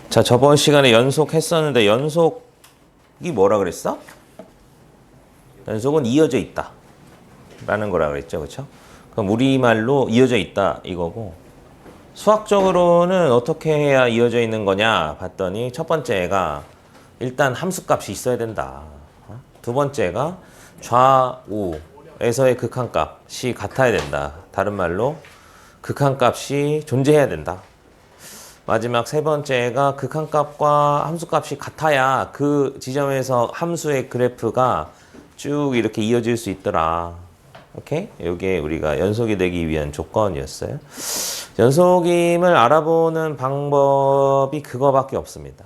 자, 저번 시간에 연속했었는데 연속이 뭐라 그랬어? 연속은 이어져 있다 라는 거라 그랬죠. 그렇죠? 그럼 우리말로 이어져 있다 이거고, 수학적으로는 어떻게 해야 이어져 있는 거냐 봤더니 첫 번째가 일단 함수값이 있어야 된다. 두 번째가 좌우에서의 극한값이 같아야 된다. 다른 말로 극한값이 존재해야 된다. 마지막 세 번째가 극한값과 함수값이 같아야 그 지점에서 함수의 그래프가 쭉 이렇게 이어질 수 있더라. 오케이? 이게 우리가 연속이 되기 위한 조건이었어요. 연속임을 알아보는 방법이 그거밖에 없습니다.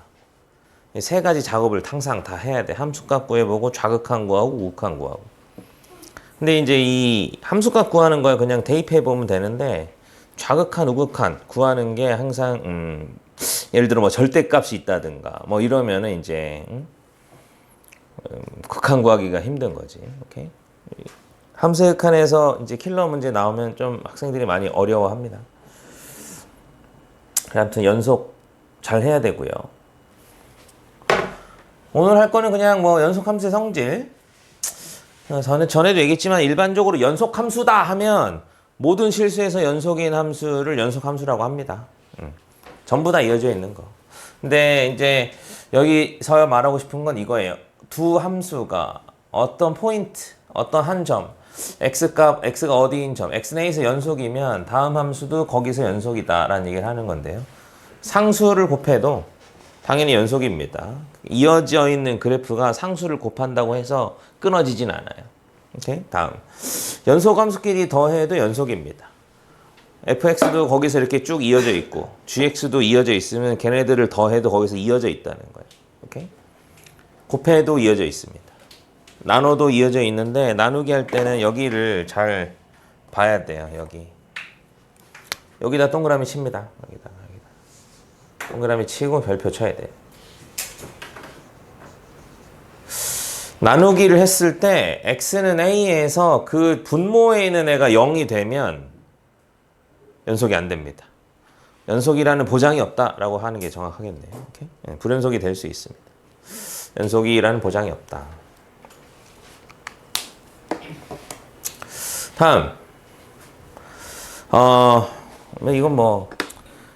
세 가지 작업을 항상 다 해야 돼. 함수값 구해보고 좌극한 구하고 우극한 구하고. 근데 이제 이 함수값 구하는 거에 그냥 대입해 보면 되는데, 좌극한 우극한 구하는 게 항상 예를 들어 뭐 절대값이 있다든가 뭐 이러면은 이제 극한 구하기가 힘든 거지. 오케이? 함수의 극한에서 이제 킬러 문제 나오면 좀 학생들이 많이 어려워합니다. 아무튼 연속 잘 해야 되고요. 오늘 할 거는 그냥 뭐 연속 함수의 성질. 저는 전에도 얘기했지만 일반적으로 연속 함수다 하면 모든 실수에서 연속인 함수를 연속 함수라고 합니다. 전부 다 이어져 있는 거. 근데 이제 여기서 말하고 싶은 건 이거예요. 두 함수가 어떤 포인트, 어떤 한 점, x가 어디인 점, x에서 연속이면 다음 함수도 거기서 연속이다라는 얘기를 하는 건데요. 상수를 곱해도 당연히 연속입니다. 이어져 있는 그래프가 상수를 곱한다고 해서 끊어지진 않아요. 오케이? 다음. 연속 함수끼리 더해도 연속입니다. fx도 거기서 이렇게 쭉 이어져 있고 gx도 이어져 있으면 걔네들을 더해도 거기서 이어져 있다는 거예요. 오케이? 곱해도 이어져 있습니다. 나눠도 이어져 있는데 나누기 할 때는 여기를 잘 봐야 돼요. 여기다 동그라미 칩니다. 여기다. 동그라미 치고 별표 쳐야 돼요. 나누기를 했을 때 x는 a에서 그 분모에 있는 애가 0이 되면 연속이 안 됩니다. 연속이라는 보장이 없다라고 하는 게 정확하겠네요. 오케이? 네, 불연속이 될 수 있습니다. 연속이라는 보장이 없다. 다음. 이건 뭐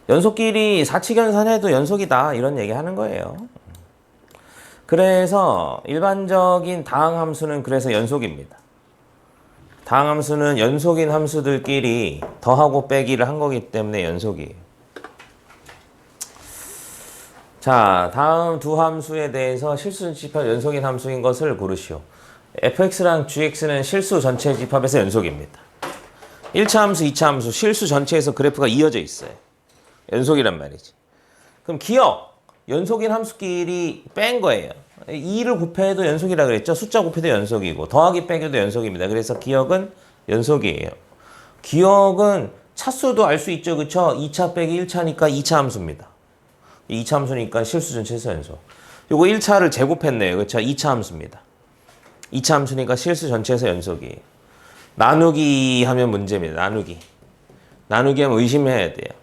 연속끼리 사칙연산해도 연속이다 이런 얘기 하는 거예요. 그래서 일반적인 다항함수는 그래서 연속입니다. 다항함수는 연속인 함수들끼리 더하고 빼기를 한 거기 때문에 연속이에요. 자, 다음 두 함수에 대해서 실수 집합 연속인 함수인 것을 고르시오. fx랑 gx는 실수 전체 집합에서 연속입니다. 1차 함수, 2차 함수, 실수 전체에서 그래프가 이어져 있어요. 연속이란 말이지. 그럼 기억! 연속인 함수끼리 뺀 거예요. 2를 곱해도 연속이라 그랬죠. 숫자 곱해도 연속이고 더하기 빼기도 연속입니다. 그래서 기억은 연속이에요. 기억은 차수도 알 수 있죠. 그쵸? 2차 빼기 1차니까 2차 함수입니다. 2차 함수니까 실수 전체에서 연속. 요거 1차를 제곱했네요. 그쵸? 2차 함수입니다. 2차 함수니까 실수 전체에서 연속이에요. 나누기 하면 문제입니다. 나누기 하면 의심해야 돼요.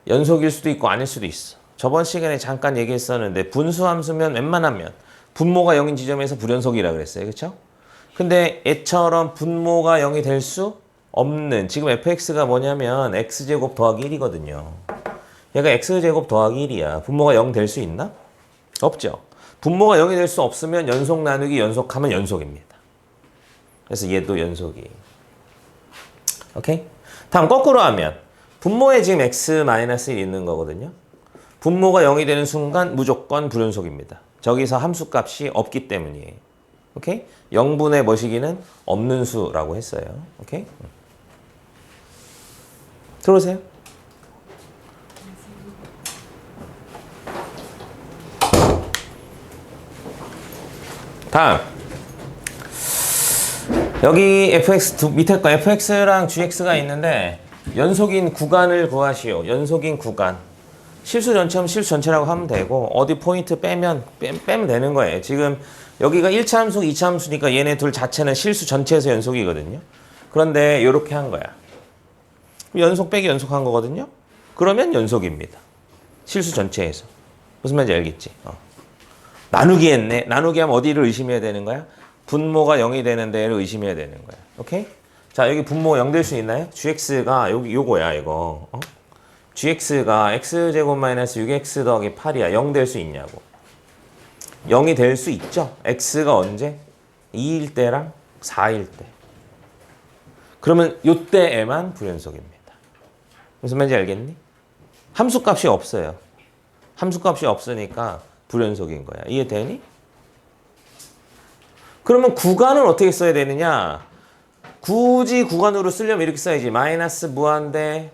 연속일 수도 있고 아닐 수도 있어. 저번 시간에 잠깐 얘기했었는데 분수함수면 웬만하면 분모가 0인 지점에서 불연속이라 그랬어요. 그렇죠? 근데 얘처럼 분모가 0이 될 수 없는, 지금 fx가 뭐냐면 x제곱 더하기 1이거든요. 얘가 x제곱 더하기 1이야. 분모가 0 될 수 있나? 없죠. 분모가 0이 될 수 없으면 연속 나누기 연속하면 연속입니다. 그래서 얘도 연속이에요. 오케이? 다음 거꾸로 하면 분모에 지금 x-1 있는 거거든요. 분모가 0이 되는 순간 무조건 불연속입니다. 저기서 함수값이 없기 때문이에요. 오케이? 0분의 뭐시기는 없는 수라고 했어요. 오케이? 들어오세요. 다음. 여기 fx 밑에 거 fx랑 gx가 있는데 연속인 구간을 구하시오. 연속인 구간. 실수 전체면 실수 전체라고 하면 되고 어디 포인트 빼면 되는 거예요. 지금 여기가 1차 함수, 2차 함수니까 얘네 둘 자체는 실수 전체에서 연속이거든요. 그런데 이렇게 한 거야. 연속 빼기 연속한 거거든요. 그러면 연속입니다. 실수 전체에서. 무슨 말인지 알겠지? 나누기 했네. 나누기 하면 어디를 의심해야 되는 거야? 분모가 0이 되는 데를 의심해야 되는 거야. 오케이? 자, 여기 분모가 0 될 수 있나요? gx가 여기 요거야, 이거. gx가 x제곱 마이너스 6x 더하기 8이야. 0 될 수 있냐고. 0이 될 수 있죠? x가 언제? 2일 때랑 4일 때. 그러면 요때에만 불연속입니다. 무슨 말인지 알겠니? 함수값이 없어요. 함수값이 없으니까 불연속인 거야. 이해되니? 그러면 구간은 어떻게 써야 되느냐? 굳이 구간으로 쓰려면 이렇게 써야지. 마이너스 무한대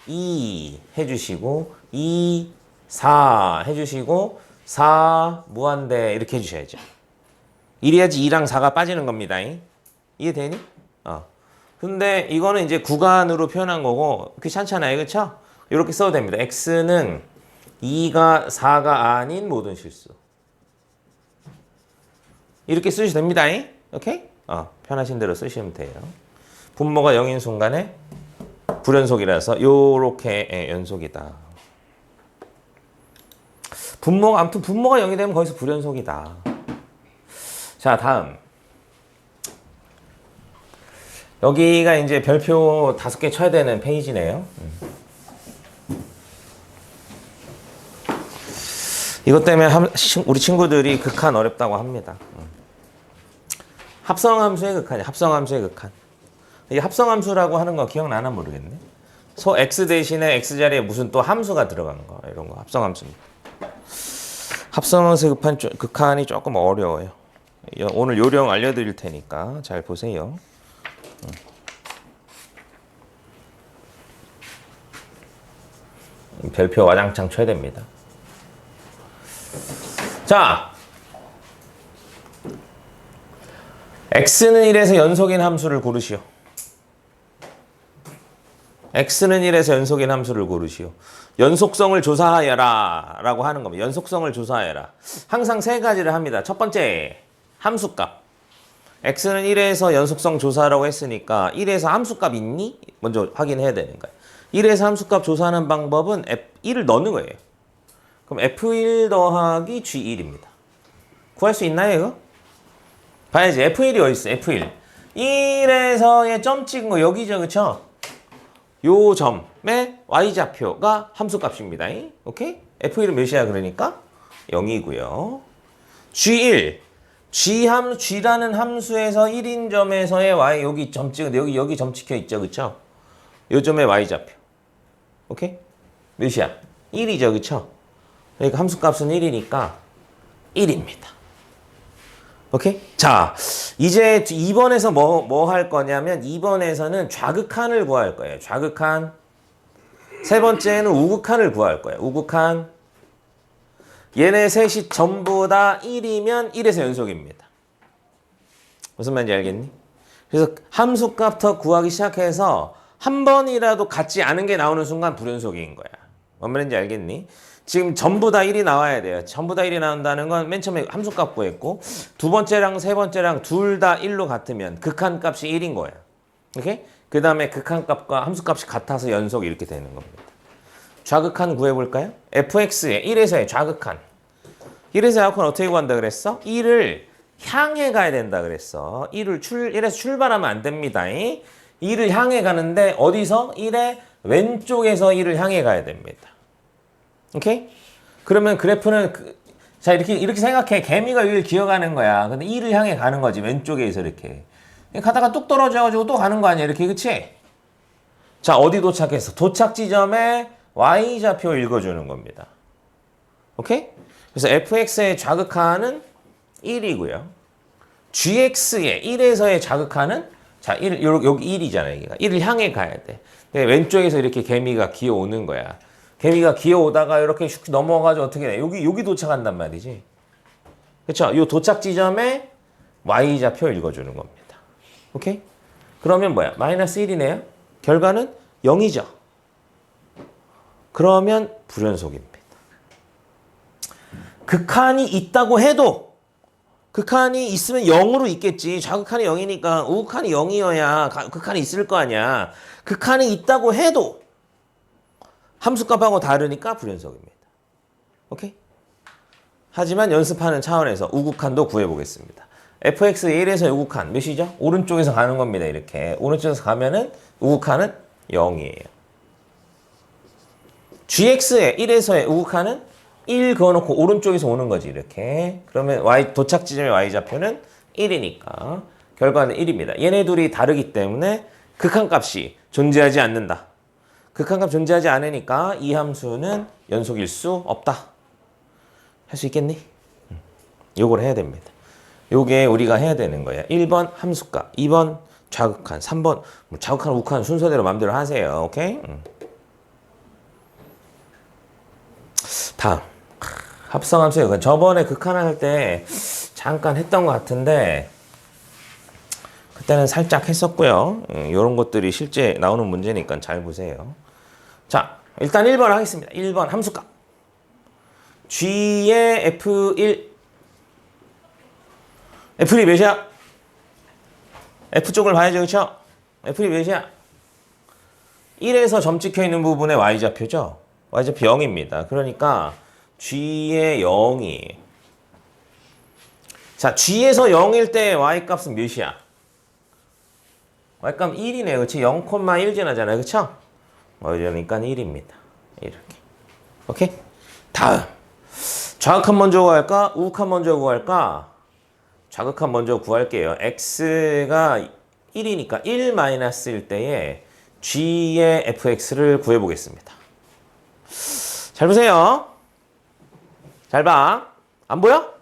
2 해주시고 2, 4 해주시고 4 무한대 이렇게 해주셔야죠. 이래야지 2랑 4가 빠지는 겁니다. 이해되니? 근데 이거는 이제 구간으로 표현한 거고 귀찮잖아요. 그렇죠? 이렇게 써도 됩니다. x는 2가 4가 아닌 모든 실수. 이렇게 쓰셔도 됩니다. 오케이? 편하신 대로 쓰시면 돼요. 분모가 0인 순간에 불연속이라서 요렇게 연속이다. 아무튼 분모가 0이 되면 거기서 불연속이다. 자, 다음. 여기가 이제 별표 5개 쳐야 되는 페이지네요. 이것 때문에 우리 친구들이 극한 어렵다고 합니다. 합성함수의 극한이야. 합성함수의 극한. 이 합성함수라고 하는 거 기억나나 모르겠네. 소 x 대신에 x 자리에 무슨 또 함수가 들어간 거. 이런 거 합성함수입니다. 합성함수의 극한이 조금 어려워요. 오늘 요령 알려드릴 테니까 잘 보세요. 별표 와장창 쳐야 됩니다. 자, x는 1에서 연속인 함수를 고르시오. x는 1에서 연속인 함수를 고르시오. 연속성을 조사하여라 라고 하는 겁니다. 연속성을 조사하여라. 항상 세 가지를 합니다. 첫 번째, 함수값. x는 1에서 연속성 조사라고 했으니까 1에서 함수값 있니? 먼저 확인해야 되는 거예요. 1에서 함수값 조사하는 방법은 1을 넣는 거예요. 그럼 f1 더하기 g1입니다. 구할 수 있나요, 이거? 봐야지. f1이 어디 있어? f1. 1에서의 점 찍은 거 여기죠, 그쵸? 요 점의 y좌표가 함수값입니다. 오케이? f1은 몇이야, 그러니까? 0이고요. g1. g라는 함수에서 1인 점에서의 y, 여기 점 찍은, 여기 점 찍혀 있죠, 그쵸? 요 점의 y좌표. 오케이? 몇이야? 1이죠, 그쵸? 그러니까 함수값은 1이니까 1입니다. 오케이? 자, 이제 2번에서 뭐 할 거냐면 2번에서는 좌극한을 구할 거예요. 좌극한. 세 번째는 우극한을 구할 거예요. 우극한. 얘네 셋이 전부 다 1이면 1에서 연속입니다. 무슨 말인지 알겠니? 그래서 함수값부터 구하기 시작해서 한 번이라도 같지 않은 게 나오는 순간 불연속인 거야. 뭔 말인지 알겠니? 지금 전부 다 1이 나와야 돼요. 전부 다 1이 나온다는 건 맨 처음에 함수값 구했고 두 번째랑 세 번째랑 둘 다 1로 같으면 극한값이 1인 거야. 오케이? 그 다음에 극한값과 함수값이 같아서 연속 이렇게 되는 겁니다. 좌극한 구해볼까요? fx의 1에서의 좌극한. 1에서 좌극한 어떻게 구한다 그랬어? 1을 향해 가야 된다 그랬어. 1에서 출발하면 안 됩니다. 1을 향해 가는데 어디서? 1의 왼쪽에서 1을 향해 가야 됩니다. 오케이? 그러면 그래프는 자 이렇게 생각해. 개미가 1을 기어가는 거야. 근데 1을 향해 가는 거지. 왼쪽에서 이렇게. 가다가 뚝 떨어져가지고 또 가는 거 아니야. 이렇게. 그치? 자, 어디 도착했어? 도착 지점에 y좌표 읽어주는 겁니다. 오케이? 그래서 fx의 좌극한은 1이고요. gx의 1에서의 좌극한은 자, 여기 1이잖아, 여기가. 1을 향해 가야 돼. 왼쪽에서 이렇게 개미가 기어오는 거야. 개미가 기어오다가 이렇게 슉 넘어가가지고 어떻게 돼? 여기 도착한단 말이지. 그쵸? 이 도착 지점에 y좌표 읽어주는 겁니다. 오케이? 그러면 뭐야? 마이너스 1이네요? 결과는 0이죠. 그러면 불연속입니다. 극한이 있다고 해도 극한이 있으면 0으로 있겠지. 좌극한이 0이니까 우극한이 0이어야 극한이 있을 거 아니야. 극한이 있다고 해도 함수값하고 다르니까 불연속입니다. 오케이? 하지만 연습하는 차원에서 우극한도 구해보겠습니다. fx의 1에서 우극한 몇이죠? 오른쪽에서 가는 겁니다. 이렇게 오른쪽에서 가면은 우극한은 0이에요. gx의 1에서의 우극한은 1 그어놓고 오른쪽에서 오는 거지 이렇게. 그러면 도착 지점의 y좌표는 1이니까 결과는 1입니다. 얘네 둘이 다르기 때문에 극한값이 존재하지 않는다. 극한값 존재하지 않으니까 이 함수는 연속일 수 없다. 할 수 있겠니? 요걸 해야 됩니다. 요게 우리가 해야 되는 거예요. 1번 함수값, 2번 좌극한, 3번 뭐 좌극한, 우극한 순서대로 마음대로 하세요. 오케이? 다음 합성함수예요. 저번에 극한을 할 때 잠깐 했던 것 같은데 그때는 살짝 했었고요. 이런 것들이 실제 나오는 문제니까 잘 보세요. 자, 일단 1번 하겠습니다. 1번 함수값. G의 F1. F1이 몇이야? F쪽을 봐야죠. 그쵸? F1이 몇이야? 1에서 점 찍혀 있는 부분의 Y좌표죠? Y좌표 0입니다. 그러니까 G의 0이. 자, G에서 0일 때 Y값은 몇이야? Y값 1이네요. 그치? 0,1 지나잖아요. 그쵸? 이러니까 1입니다. 이렇게. 오케이? 다음. 좌극한 먼저 구할까? 우극한 먼저 구할까? 좌극한 먼저 구할게요. x가 1이니까 1 마이너스일 때에 g의 fx를 구해보겠습니다. 잘 보세요. 잘 봐. 안 보여?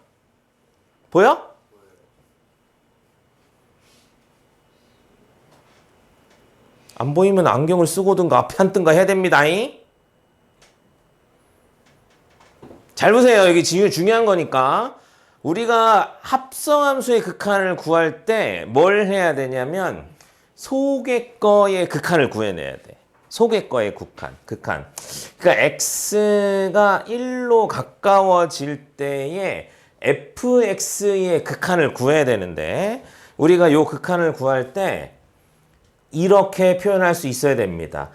보여? 안 보이면 안경을 쓰고든가 앞에 앉든가 해야 됩니다. 잘 보세요. 여기 중요한 거니까. 우리가 합성함수의 극한을 구할 때 뭘 해야 되냐면 속의 거의 극한을 구해내야 돼. 속의 거의 극한. 그러니까 x가 1로 가까워질 때에 fx의 극한을 구해야 되는데 우리가 이 극한을 구할 때 이렇게 표현할 수 있어야 됩니다.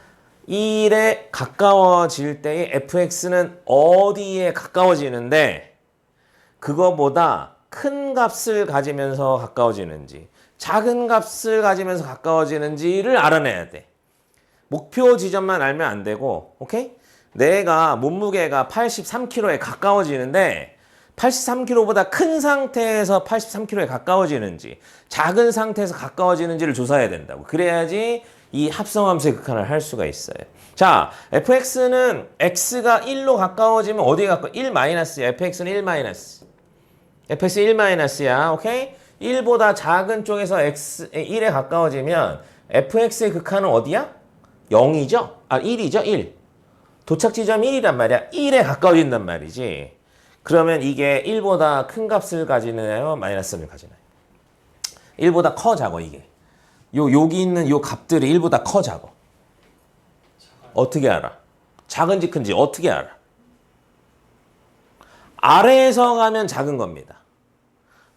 1에 가까워질 때의 fx는 어디에 가까워지는데 그거보다 큰 값을 가지면서 가까워지는지 작은 값을 가지면서 가까워지는지를 알아내야 돼. 목표 지점만 알면 안 되고, 오케이? 내가 몸무게가 83kg에 가까워지는데 83kg보다 큰 상태에서 83kg에 가까워지는지 작은 상태에서 가까워지는지를 조사해야 된다고. 그래야지 이 합성함수의 극한을 할 수가 있어요. 자, fx는 x가 1로 가까워지면 어디에 가까워? 1 마이너스야. fx는 1 마이너스. fx 1 마이너스야. 오케이? 1보다 작은 쪽에서 1에 가까워지면 fx의 극한은 어디야? 0이죠? 1이죠? 1. 도착 지점 1이란 말이야. 1에 가까워진단 말이지. 그러면 이게 1보다 큰 값을 가지나요? 마이너스를 가지나요? 1보다 커 작어 이게. 여기 있는 요 값들이 1보다 커 작어. 어떻게 알아? 작은지 큰지 어떻게 알아? 아래에서 가면 작은 겁니다.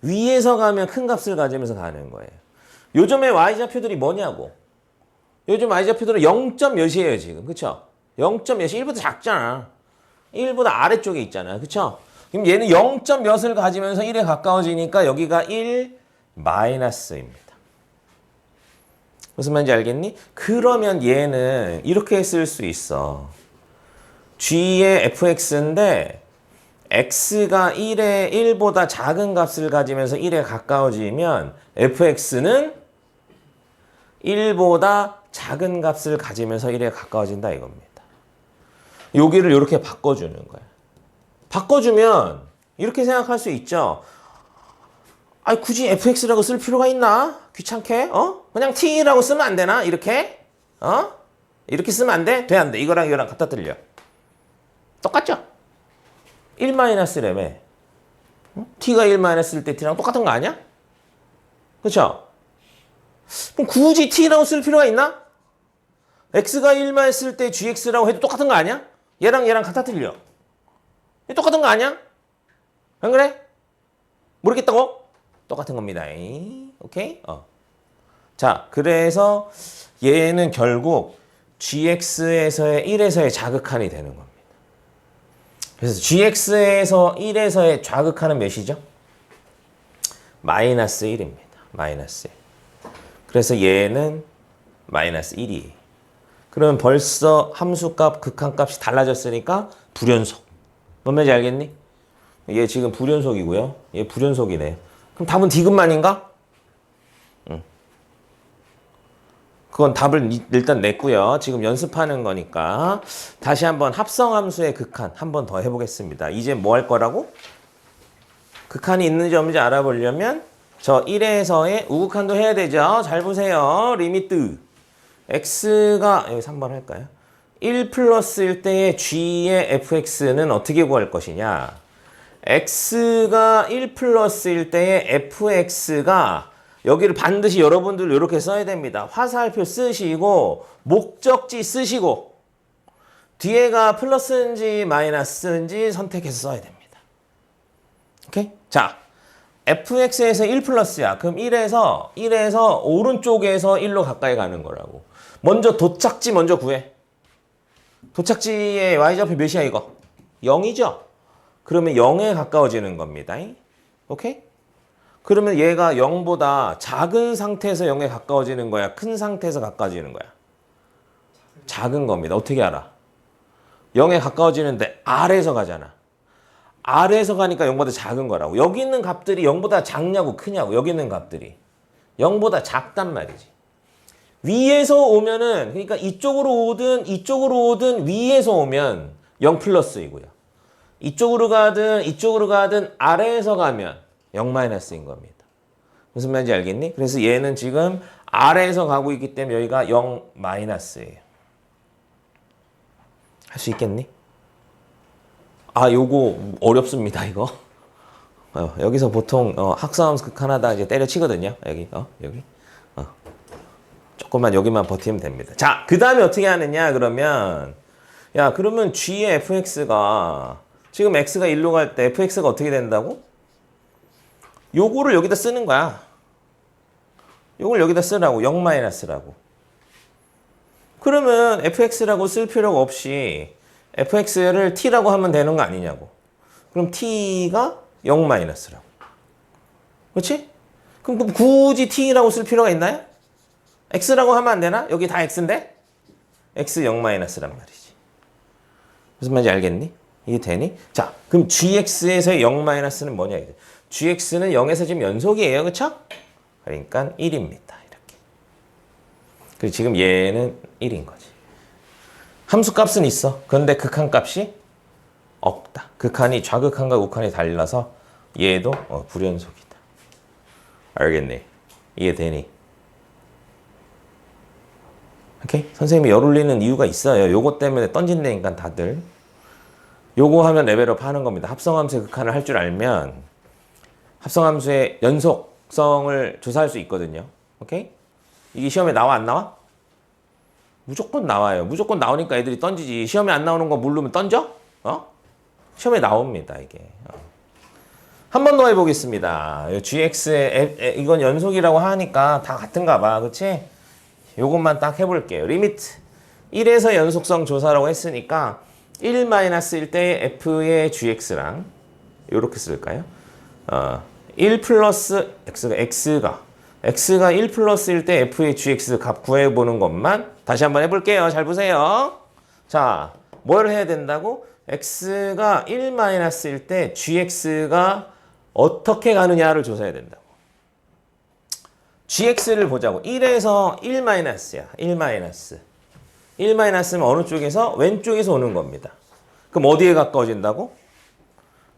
위에서 가면 큰 값을 가지면서 가는 거예요. 요즘에 y좌표들이 뭐냐고. 요즘 y좌표들은 0. 몇이에요 지금. 그쵸? 0. 몇이 1보다 작잖아. 1보다 아래쪽에 있잖아. 그쵸? 그럼 얘는 0. 몇을 가지면서 1에 가까워지니까 여기가 1 마이너스입니다. 무슨 말인지 알겠니? 그러면 얘는 이렇게 쓸 수 있어. g의 fx인데 x가 1보다 작은 값을 가지면서 1에 가까워지면 fx는 1보다 작은 값을 가지면서 1에 가까워진다 이겁니다. 여기를 이렇게 바꿔주는 거야. 바꿔주면 이렇게 생각할 수 있죠. 아니 굳이 fx라고 쓸 필요가 있나? 귀찮게? 그냥 t라고 쓰면 안 되나? 이렇게? 이렇게 쓰면 안 돼? 돼, 안 돼? 이거랑 이거랑 갖다 들려. 똑같죠? 1-래매. t가 1-일 때 t랑 똑같은 거 아니야? 그쵸? 그럼 굳이 t라고 쓸 필요가 있나? x가 1-일 때 gx라고 해도 똑같은 거 아니야? 얘랑 얘랑 갖다 들려. 똑같은 거 아니야? 안 그래? 모르겠다고? 똑같은 겁니다. 오케이? 자, 그래서 얘는 결국 gx에서의 1에서의 자극한이 되는 겁니다. 그래서 gx에서 1에서의 좌극하는 몇이죠? 마이너스 1입니다. 마이너스 1. 그래서 얘는 마이너스 1이에요. 그러면 벌써 함수값, 극한값이 달라졌으니까 불연속. 뭔 말인지 알겠니? 얘 지금 불연속이고요. 얘 불연속이네요. 그럼 답은 디귿만인가? 응. 그건 답을 일단 냈고요. 지금 연습하는 거니까 다시 한번 합성함수의 극한 한 번 더 해보겠습니다. 이제 뭐 할 거라고? 극한이 있는지 없는지 알아보려면 저 1에서의 우극한도 해야 되죠. 잘 보세요. 리미트 x가 여기 3번 할까요? 1 플러스일 때의 g의 fx는 어떻게 구할 것이냐? x가 1 플러스일 때의 fx가 여기를 반드시 여러분들 이렇게 써야 됩니다. 화살표 쓰시고 목적지 쓰시고 뒤에가 플러스인지 마이너스인지 선택해서 써야 됩니다. 오케이? 자, fx에서 1 플러스야. 그럼 1에서 오른쪽에서 1로 가까이 가는 거라고. 먼저 도착지 먼저 구해. 도착지의 y좌표 몇이야 이거? 0이죠? 그러면 0에 가까워지는 겁니다. 오케이? 그러면 얘가 0보다 작은 상태에서 0에 가까워지는 거야? 큰 상태에서 가까워지는 거야? 작은 겁니다. 어떻게 알아? 0에 가까워지는데 아래에서 가잖아. 아래에서 가니까 0보다 작은 거라고. 여기 있는 값들이 0보다 작냐고 크냐고. 여기 있는 값들이 0보다 작단 말이지. 위에서 오면은 그러니까 이쪽으로 오든 위에서 오면 0 플러스이고요. 이쪽으로 가든 아래에서 가면 0 마이너스인 겁니다. 무슨 말인지 알겠니? 그래서 얘는 지금 아래에서 가고 있기 때문에 여기가 0 마이너스예요. 할 수 있겠니? 아, 요거 어렵습니다, 이거. 여기서 보통 학사함수 극한하다 이제 때려치거든요. 여기. 조금만 여기만 버티면 됩니다. 자, 그 다음에 어떻게 하느냐 그러면 야, 그러면 g의 fx가 지금 x가 1로 갈 때 fx가 어떻게 된다고? 요거를 여기다 쓰는 거야. 요걸 여기다 쓰라고. 0 마이너스라고. 그러면 fx라고 쓸 필요가 없이 fx를 t라고 하면 되는 거 아니냐고. 그럼 t가 0 마이너스라고. 그렇지? 그럼 굳이 t라고 쓸 필요가 있나요? x라고 하면 안 되나? 여기 다 x인데? x 0 마이너스란 말이지. 무슨 말인지 알겠니? 이게 되니? 자, 그럼 gx에서의 0 마이너스는 뭐냐 이제. gx는 0에서 지금 연속이에요. 그쵸? 그러니까 1입니다. 이렇게. 그리고 지금 얘는 1인 거지. 함수값은 있어. 그런데 극한값이 없다. 극한이 좌극한과 우극한이 달라서 얘도 불연속이다. 알겠니? 이해되니? 오케이? 선생님이 열 올리는 이유가 있어요. 요거 때문에 던진다니까 다들. 요거 하면 레벨업 하는 겁니다. 합성함수의 극한을 할 줄 알면 합성함수의 연속성을 조사할 수 있거든요. 오케이? 이게 시험에 나와 안 나와? 무조건 나와요. 무조건 나오니까 애들이 던지지. 시험에 안 나오는 거 모르면 던져? 시험에 나옵니다, 이게. 한 번 더 해보겠습니다. gx의 이건 연속이라고 하니까 다 같은가 봐. 그치? 요것만 딱 해볼게요. 리미트 1에서 연속성 조사라고 했으니까 1-1 때의 f의 gx랑 요렇게 쓸까요? 1 플러스 x가 1 플러스일 때 f의 gx 값 구해보는 것만 다시 한번 해볼게요. 잘 보세요. 자, 뭘 해야 된다고? x가 1-일 때 gx가 어떻게 가느냐를 조사해야 된다고. gx를 보자고. 1에서 1-야. 1-는 어느 쪽에서? 왼쪽에서 오는 겁니다. 그럼 어디에 가까워진다고?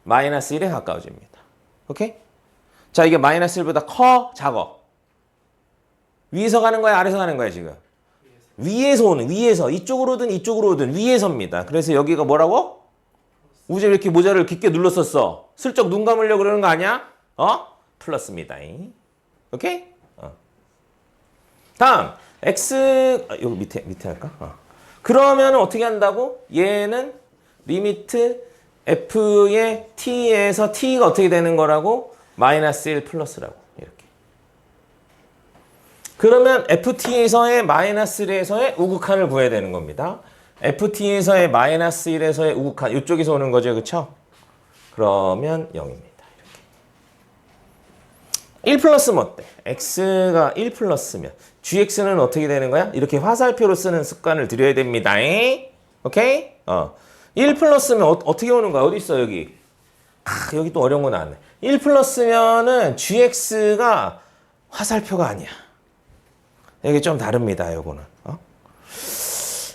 마이너스 1에 가까워집니다. 오케이? 자, 이게 마이너스 1보다 커? 작어? 위에서 가는 거야? 아래에서 가는 거야, 지금? 위에서 오는, 위에서. 이쪽으로 오든 위에서입니다. 그래서 여기가 뭐라고? 우재 왜 이렇게 모자를 깊게 눌렀었어? 슬쩍 눈 감으려고 그러는 거 아니야? 플러스입니다. 오케이? 다음, x, 여기 밑에 할까? 그러면 어떻게 한다고? 얘는 리미트 f의 t에서 t가 어떻게 되는 거라고? 마이너스 1 플러스라고. 이렇게. 그러면 ft에서의 마이너스 1에서의 우극한을 구해야 되는 겁니다. ft에서의 마이너스 1에서의 우극한 이쪽에서 오는 거죠. 그쵸? 그러면 0입니다. 1 플러스면 어때? x가 1 플러스면 gx는 어떻게 되는 거야? 이렇게 화살표로 쓰는 습관을 들여야 됩니다. 오케이? 1 플러스면 어떻게 오는 거야? 어디 있어 여기? 여기 또 어려운 거 나왔네. 1 플러스면은 gx가 화살표가 아니야. 이게 좀 다릅니다. 요거는.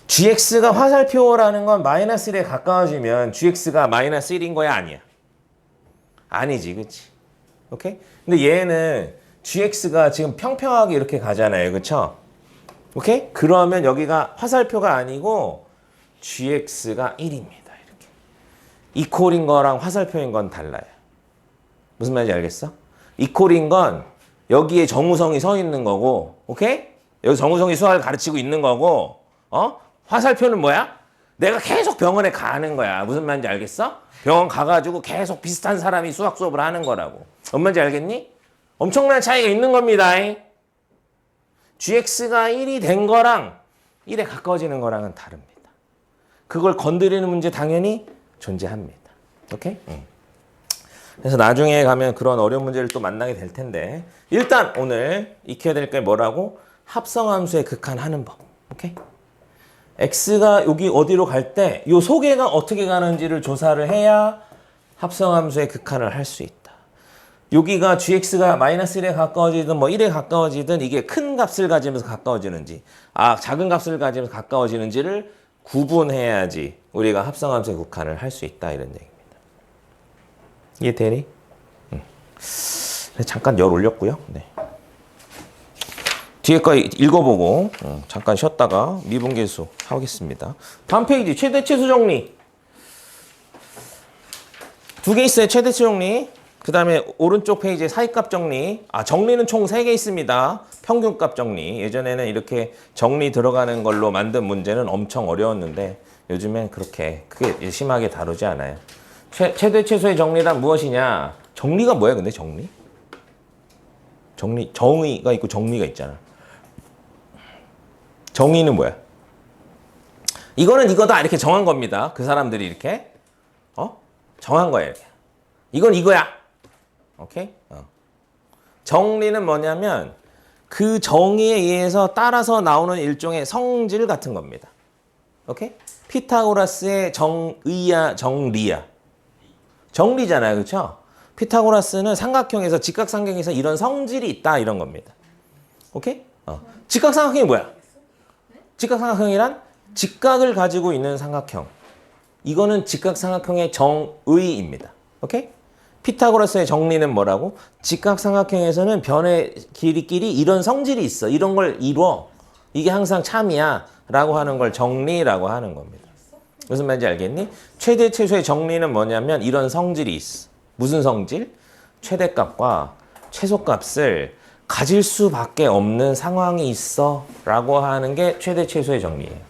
gx가 화살표라는 건 마이너스 1에 가까워지면 gx가 마이너스 1인 거야? 아니야? 아니지. 그치? 오케이? 근데 얘는 gx가 지금 평평하게 이렇게 가잖아요. 그쵸? 오케이? 그러면 여기가 화살표가 아니고 gx가 1입니다. 이렇게. 이퀄인 거랑 화살표인 건 달라요. 무슨 말인지 알겠어? 이퀄인 건 여기에 정우성이 서 있는 거고, 오케이? 여기 정우성이 수학을 가르치고 있는 거고, 화살표는 뭐야? 내가 계속 병원에 가는 거야. 무슨 말인지 알겠어? 병원 가가지고 계속 비슷한 사람이 수학 수업을 하는 거라고. 뭔 말인지 알겠니? 엄청난 차이가 있는 겁니다. gx가 1이 된 거랑 1에 가까워지는 거랑은 다릅니다. 그걸 건드리는 문제 당연히 존재합니다. 오케이? 그래서 나중에 가면 그런 어려운 문제를 또 만나게 될 텐데 일단 오늘 익혀야 될 게 뭐라고? 합성함수의 극한하는 법. 오케이? x가 여기 어디로 갈 때 이 소개가 어떻게 가는지를 조사를 해야 합성함수의 극한을 할 수 있다. 여기가 gx가 마이너스 1에 가까워지든 뭐 1에 가까워지든 이게 큰 값을 가지면서 가까워지는지 작은 값을 가지면서 가까워지는지를 구분해야지 우리가 합성함수의 극한을 할 수 있다 이런 얘기입니다. 이해되니? 잠깐 열 올렸고요. 네. 뒤에 거 읽어보고 잠깐 쉬었다가 미분계수 하겠습니다. 다음 페이지 최대치수 정리. 두 개 있어요. 최대치 정리. 그 다음에 오른쪽 페이지에 사이값 정리. 정리는 총 3개 있습니다. 평균값 정리. 예전에는 이렇게 정리 들어가는 걸로 만든 문제는 엄청 어려웠는데 요즘엔 그렇게 크게 심하게 다루지 않아요. 최대 최소의 정리란 무엇이냐? 정리가 뭐야 근데 정리? 정의가 있고 정리가 있잖아. 정의는 뭐야? 이거는 이거다 이렇게 정한 겁니다. 그 사람들이 이렇게 정한 거야 이렇게. 이건 이거야. 오케이? 정리는 뭐냐면 그 정의에 의해서 따라서 나오는 일종의 성질 같은 겁니다. 오케이? 피타고라스의 정의야 정리야. 정리잖아요. 그렇죠? 피타고라스는 삼각형에서 직각삼각형에서 이런 성질이 있다 이런 겁니다. 오케이? 직각삼각형이 뭐야? 직각삼각형이란 직각을 가지고 있는 삼각형. 이거는 직각삼각형의 정의입니다. 오케이? 피타고라스의 정리는 뭐라고? 직각삼각형에서는 변의 길이끼리 이런 성질이 있어. 이런 걸 이루어. 이게 항상 참이야. 라고 하는 걸 정리라고 하는 겁니다. 무슨 말인지 알겠니? 최대 최소의 정리는 뭐냐면 이런 성질이 있어. 무슨 성질? 최대값과 최소값을 가질 수밖에 없는 상황이 있어. 라고 하는 게 최대 최소의 정리예요.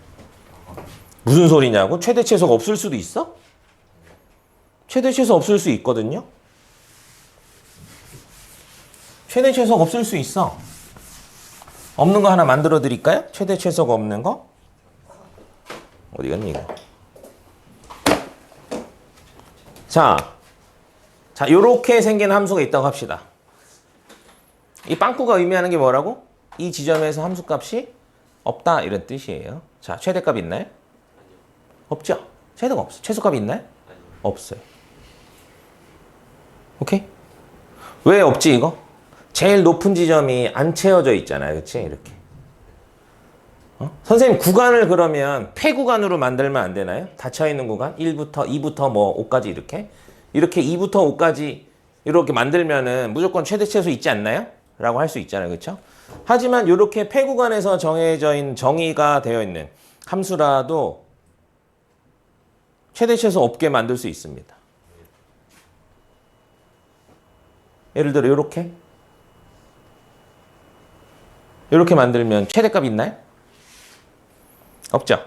무슨 소리냐고? 최대 최소가 없을 수도 있어? 최대 최소 없을 수 있거든요. 최대 최소가 없을 수 있어. 없는 거 하나 만들어 드릴까요? 최대 최소가 없는 거? 어디 갔니 이거? 자, 요렇게 생긴 함수가 있다고 합시다. 이 빵꾸가 의미하는 게 뭐라고? 이 지점에서 함수값이 없다 이런 뜻이에요. 자, 최대값 있나요? 없죠? 최대가 없어. 최소값 있나요? 없어요. 오케이? 왜 없지 이거? 제일 높은 지점이 안 채워져 있잖아요. 그치? 이렇게. 선생님 구간을 그러면 폐구간으로 만들면 안 되나요? 닫혀있는 구간 1부터 2부터 뭐 5까지 이렇게 2부터 5까지 이렇게 만들면은 무조건 최대 최소 있지 않나요? 라고 할 수 있잖아요. 그렇죠? 하지만 이렇게 폐구간에서 정해져 있는 정의가 되어 있는 함수라도 최대 최소 없게 만들 수 있습니다. 예를 들어 이렇게 만들면 최대값 있나요? 없죠.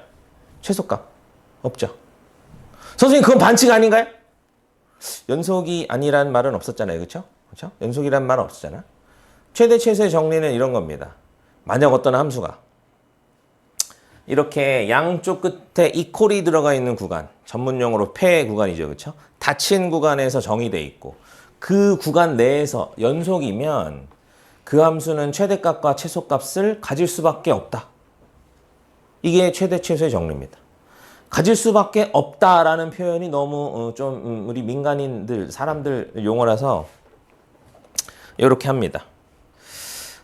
최소값 없죠. 선생님 그건 반칙 아닌가요? 연속이 아니란 말은 없었잖아요. 그렇죠? 그렇죠? 연속이란 말은 없었잖아. 최대 최소의 정리는 이런 겁니다. 만약 어떤 함수가 이렇게 양쪽 끝에 이퀄이 들어가 있는 구간, 전문용어로 폐 구간이죠. 그렇죠? 닫힌 구간에서 정의돼 있고 그 구간 내에서 연속이면 그 함수는 최대값과 최소값을 가질 수밖에 없다. 이게 최대 최소의 정리입니다. 가질 수밖에 없다라는 표현이 너무 좀 우리 민간인들, 사람들 용어라서 이렇게 합니다.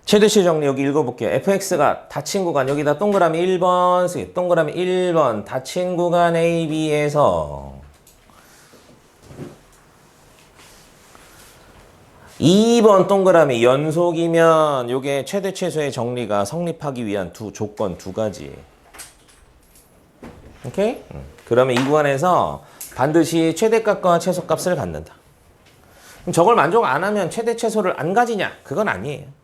최대치 정리 여기 읽어볼게요. fx가 닫힌 구간 여기다 동그라미 1번 쓰기. 동그라미 1번 닫힌 구간 A, B에서 2번 동그라미 연속이면 요게 최대 최소의 정리가 성립하기 위한 조건 두 가지. 오케이? 그러면 이 구간에서 반드시 최대값과 최소값을 갖는다. 그럼 저걸 만족 안 하면 최대 최소를 안 가지냐? 그건 아니에요.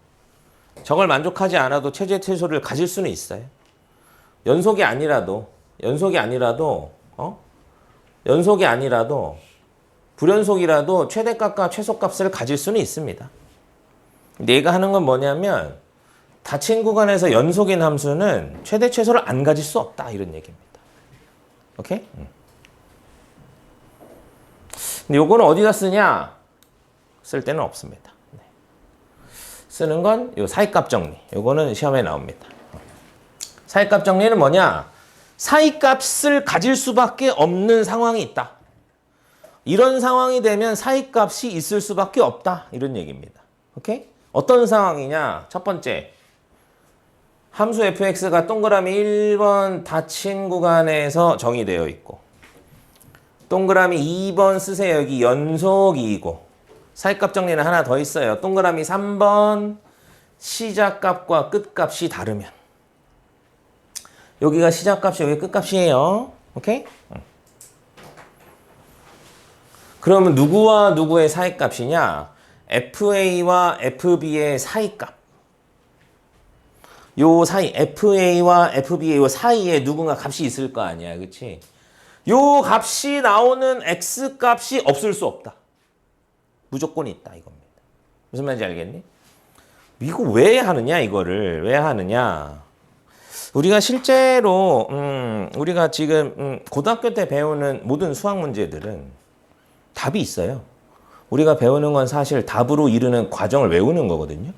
저걸 만족하지 않아도 최대 최소를 가질 수는 있어요. 연속이 아니라도 불연속이라도 최대값과 최소값을 가질 수는 있습니다. 얘가 하는 건 뭐냐면 닫힌 구간에서 연속인 함수는 최대 최소를 안 가질 수 없다 이런 얘기입니다. 오케이? 근데 요거는 어디다 쓰냐? 쓸 데는 없습니다. 쓰는 건 요 사이값 정리. 요거는 시험에 나옵니다. 사이값 정리는 뭐냐? 사이값을 가질 수밖에 없는 상황이 있다. 이런 상황이 되면 사이값이 있을 수밖에 없다. 이런 얘기입니다. 오케이? 어떤 상황이냐? 첫 번째. 함수 fx가 동그라미 1번 닫힌 구간에서 정의되어 있고 동그라미 2번 쓰세요. 여기 연속이고 사이값 정리는 하나 더 있어요. 동그라미 3번 시작값과 끝값이 다르면 여기가 시작값이 여기 끝값이에요. 오케이? 그러면 누구와 누구의 사이값이냐? FA와 FB의 사이값. 요 사이, FA와 FB의 요 사이에 누군가 값이 있을 거 아니야. 그치? 요 값이 나오는 X값이 없을 수 없다. 무조건 있다. 이겁니다. 무슨 말인지 알겠니? 이거 왜 하느냐, 이거를. 왜 하느냐. 우리가 실제로, 우리가 지금, 고등학교 때 배우는 모든 수학 문제들은 답이 있어요. 우리가 배우는 건 사실 답으로 이르는 과정을 외우는 거거든요.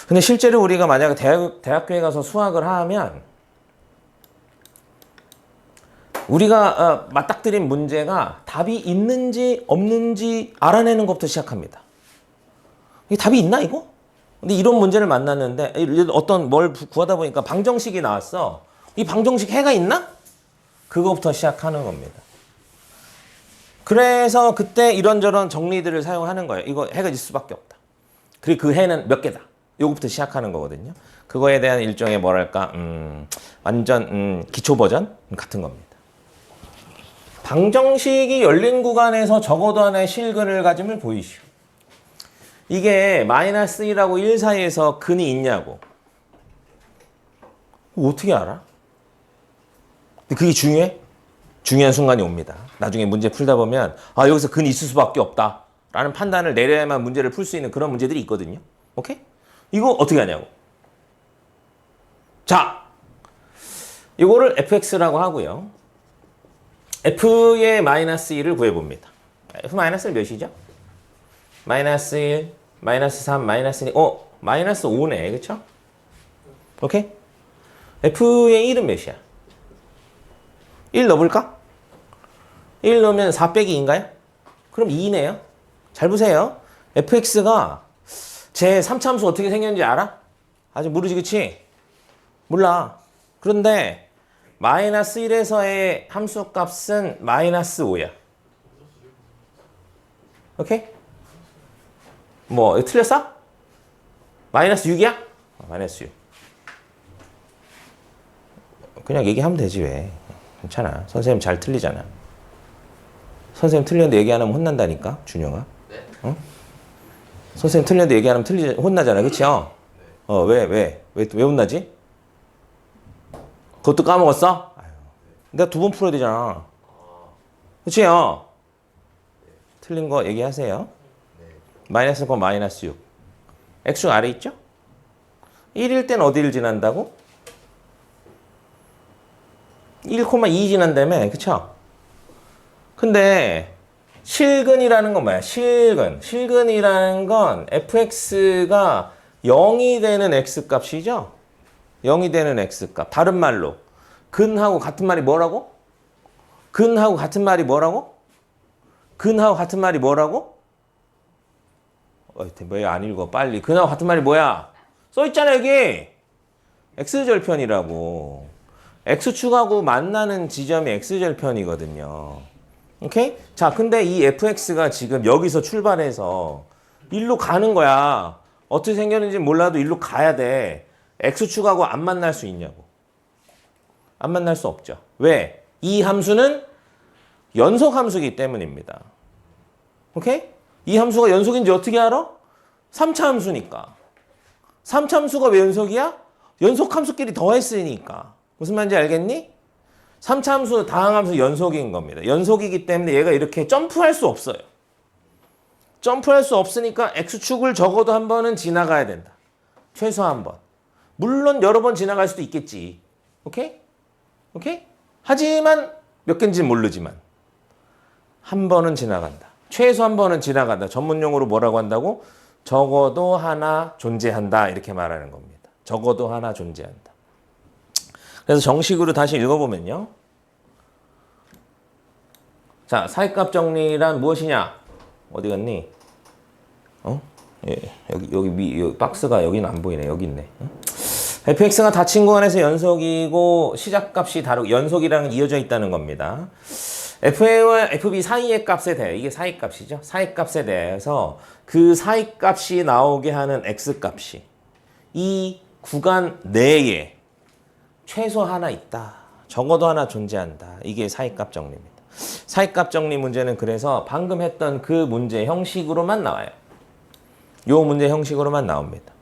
근데 실제로 우리가 만약에 대학교에 가서 수학을 하면 우리가 맞닥뜨린 문제가 답이 있는지 없는지 알아내는 것부터 시작합니다. 이게 답이 있나 이거? 근데 이런 문제를 만났는데 어떤 뭘 구하다 보니까 방정식이 나왔어. 이 방정식 해가 있나? 그거부터 시작하는 겁니다. 그래서 그때 이런저런 정리들을 사용하는 거예요. 이거 해가 있을 수밖에 없다. 그리고 그 해는 몇 개다. 요거부터 시작하는 거거든요. 그거에 대한 일종의 뭐랄까 완전 기초 버전 같은 겁니다. 방정식이 열린 구간에서 적어도 하나의 실근을 가짐을 보이시오. 이게 마이너스 1하고 1 사이에서 근이 있냐고. 어떻게 알아? 그게 중요해? 중요한 순간이 옵니다. 나중에 문제 풀다 보면 아 여기서 근이 있을 수밖에 없다 라는 판단을 내려야만 문제를 풀 수 있는 그런 문제들이 있거든요. 오케이? 이거 어떻게 하냐고. 자, 이거를 fx라고 하고요. f의 마이너스 1을 구해봅니다. f 마이너스 1 몇이죠? 마이너스 1, 마이너스 3, 마이너스 2, 마이너스 5네. 그쵸? 오케이? f의 1은 몇이야? 1 넣어볼까? 1 넣으면 4 빼기 2인가요? 그럼 2네요. 잘 보세요. fx가 제 3차함수 어떻게 생겼는지 알아? 아직 모르지, 그치? 몰라. 그런데 마이너스 1에서의 함수값은 마이너스 5야. 오케이? 뭐 이거 틀렸어? 마이너스 6이야? 마이너스 6. 그냥 얘기하면 되지 왜. 괜찮아. 선생님 잘 틀리잖아. 선생님 틀렸는데 얘기 안 하면 혼난다니까, 준영아. 네. 어? 선생님 틀렸는데 얘기 안 하면 혼나잖아. 그치요? 왜 혼나지? 그것도 까먹었어? 아유, 내가 2번 풀어야 되잖아. 그치요? 틀린 거 얘기하세요. 마이너스 거 마이너스 6. x축 아래 있죠? 1일 땐 어디를 지난다고? 1,2 지난다며, 그쵸? 근데 실근이라는 건 뭐야? 실근이라는 건 fx가 0이 되는 x값이죠? 0이 되는 x값. 다른 말로 근하고 같은 말이 뭐라고? 근하고 같은 말이 뭐라고? 근하고 같은 말이 뭐라고? 왜 안 읽어? 빨리. 근하고 같은 말이 뭐야? 써있잖아 여기. x절편이라고. x축하고 만나는 지점이 x절편이거든요. 오케이? 자, 근데 이 fx가 지금 여기서 출발해서 일로 가는 거야. 어떻게 생겼는지 몰라도 일로 가야 돼. x축하고 안 만날 수 있냐고. 안 만날 수 없죠. 왜? 이 함수는 연속 함수이기 때문입니다. 오케이? 이 함수가 연속인지 어떻게 알아? 3차 함수니까. 3차 함수가 왜 연속이야? 연속 함수끼리 더했으니까. 무슨 말인지 알겠니? 3차 함수, 다항함수 연속인 겁니다. 연속이기 때문에 얘가 이렇게 점프할 수 없어요. 점프할 수 없으니까 x축을 적어도 한 번은 지나가야 된다. 최소 한 번. 물론 여러 번 지나갈 수도 있겠지. 오케이? 오케이? 하지만 몇 개인지는 모르지만 한 번은 지나간다. 최소 한 번은 지나간다. 전문용어로 뭐라고 한다고? 적어도 하나 존재한다. 이렇게 말하는 겁니다. 적어도 하나 존재한다. 그래서 정식으로 다시 읽어보면요. 자, 사이값 정리란 무엇이냐? 어디 갔니? 예, 여기 박스가 여기는 안 보이네. 여기 있네. fx가 닫힌 구간에서 연속이고 시작값이 다르고 연속이랑 이어져 있다는 겁니다. fa와 fb 사이의 값에 대해 이게 사이값이죠. 사이값에 대해서 그 사이값이 나오게 하는 x값이 이 구간 내에 최소 하나 있다. 적어도 하나 존재한다. 이게 사이값 정리입니다. 사이값 정리 문제는 그래서 방금 했던 그 문제 형식으로만 나와요. 요 문제 형식으로만 나옵니다.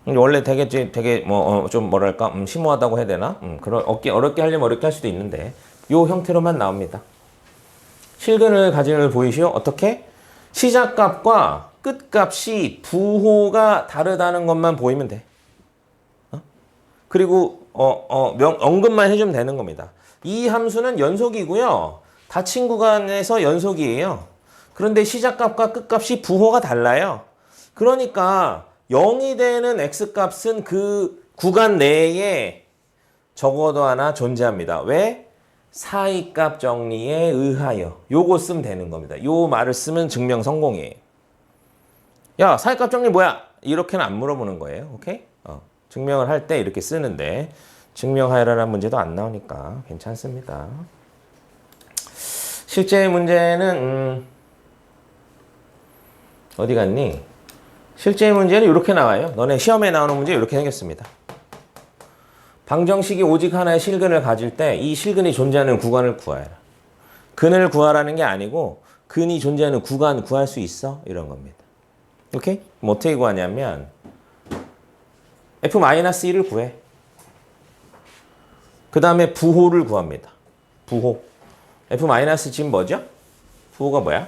원래 되게 좀 뭐랄까 심오하다고 해야 되나? 어렵게 하려면 어렵게 할 수도 있는데 요 형태로만 나옵니다. 실근을 가지는 보이시오? 어떻게? 시작값과 끝값이 부호가 다르다는 것만 보이면 돼. 그리고 언급만 해주면 되는 겁니다. 이 함수는 연속이고요. 닫힌 구간에서 연속이에요. 그런데 시작값과 끝값이 부호가 달라요. 그러니까 0이 되는 x값은 그 구간 내에 적어도 하나 존재합니다. 왜? 사이값 정리에 의하여. 요거 쓰면 되는 겁니다. 요 말을 쓰면 증명 성공이에요. 야, 사이값 정리 뭐야? 이렇게는 안 물어보는 거예요. 오케이? 증명을 할 때 이렇게 쓰는데 증명하여라는 문제도 안 나오니까 괜찮습니다. 실제 문제는 어디 갔니? 실제 문제는 이렇게 나와요. 너네 시험에 나오는 문제 이렇게 생겼습니다. 방정식이 오직 하나의 실근을 가질 때 이 실근이 존재하는 구간을 구하여라. 근을 구하라는 게 아니고 근이 존재하는 구간 구할 수 있어? 이런 겁니다. 오케이? 뭐 어떻게 구하냐면 f-1을 구해. 그 다음에 부호를 구합니다. 부호. f- 지금 뭐죠? 부호가 뭐야?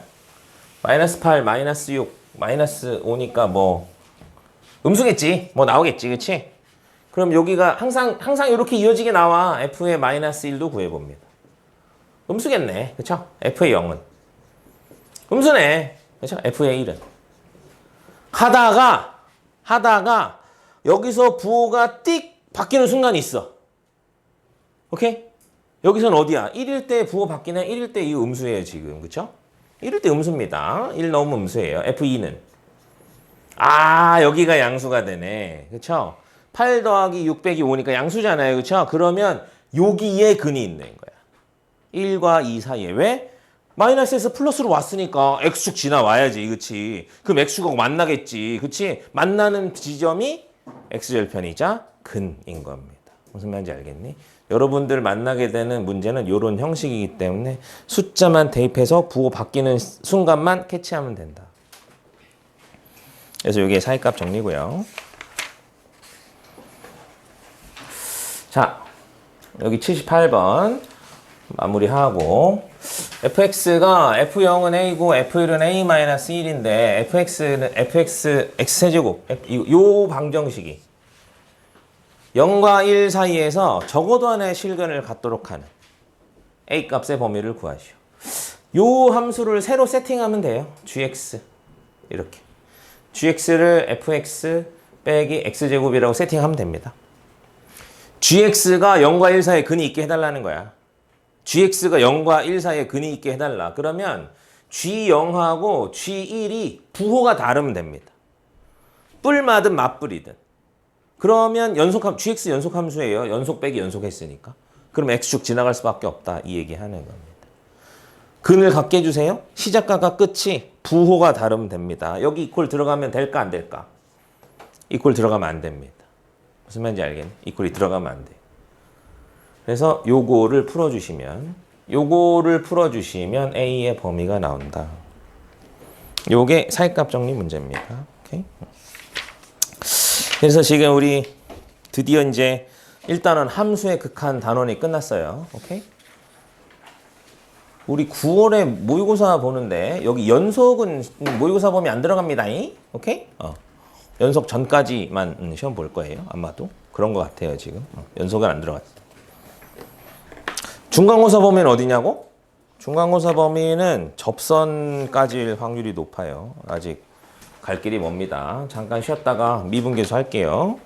마이너스 8, 마이너스 6, 마이너스 5니까 뭐 음수겠지. 뭐 나오겠지. 그치? 그럼 여기가 항상 이렇게 이어지게 나와. f의 마이너스 1도 구해봅니다. 음수겠네. 그쵸? f의 0은. 음수네. 그쵸? f의 1은. 하다가 여기서 부호가 띡 바뀌는 순간이 있어. 오케이? 여기서는 어디야? 1일 때 부호 바뀌네. 1일 때 이 음수예요, 지금. 그쵸? 1일 때 음수입니다. 1 넣으면 음수예요. F2는. 아, 여기가 양수가 되네. 그쵸? 8 더하기 6 빼기 5니까 양수잖아요. 그쵸? 그러면 여기에 근이 있는 거야. 1과 2 사이에. 왜? 마이너스에서 플러스로 왔으니까 X축 지나와야지. 그치? 그럼 X축하고 만나겠지. 그치? 만나는 지점이 X절편이자 근인 겁니다. 무슨 말인지 알겠니? 여러분들 만나게 되는 문제는 이런 형식이기 때문에 숫자만 대입해서 부호 바뀌는 순간만 캐치하면 된다. 그래서 이게 사이값 정리고요. 자, 여기 78번 마무리하고 fx가 f0은 a고 f1은 a-1인데 fx는 x세제곱 요 방정식이 0과 1 사이에서 적어도 하나의 실근을 갖도록 하는 a 값의 범위를 구하시오. 요 함수를 새로 세팅하면 돼요. gx 이렇게 gx를 fx 빼기 x제곱이라고 세팅하면 됩니다. gx가 0과 1 사이에 근이 있게 해달라는 거야. gx가 0과 1 사이에 근이 있게 해달라. 그러면 g0하고 g1이 부호가 다르면 됩니다. 뿔마든 맞뿔이든. 그러면 gx 연속함수예요. 연속 빼기 연속했으니까. 그럼 x축 지나갈 수밖에 없다. 이 얘기하는 겁니다. 근을 갖게 해주세요. 시작가가 끝이 부호가 다르면 됩니다. 여기 이퀄 들어가면 될까 안 될까? 이퀄 들어가면 안 됩니다. 무슨 말인지 알겠네? 이퀄이 들어가면 안 돼. 그래서 요거를 풀어주시면 A의 범위가 나온다. 요게 사이값 정리 문제입니다. 오케이? 그래서 지금 우리 드디어 이제 일단은 함수의 극한 단원이 끝났어요. 오케이? 우리 9월에 모의고사 보는데 여기 연속은 모의고사 범위 안 들어갑니다. 오케이? 연속 전까지만 시험 볼 거예요. 아마도 그런 것 같아요. 지금 연속은 안 들어갔어요. 중간고사 범위는 어디냐고? 중간고사 범위는 접선까지일 확률이 높아요. 아직 갈 길이 멉니다. 잠깐 쉬었다가 미분계수 할게요.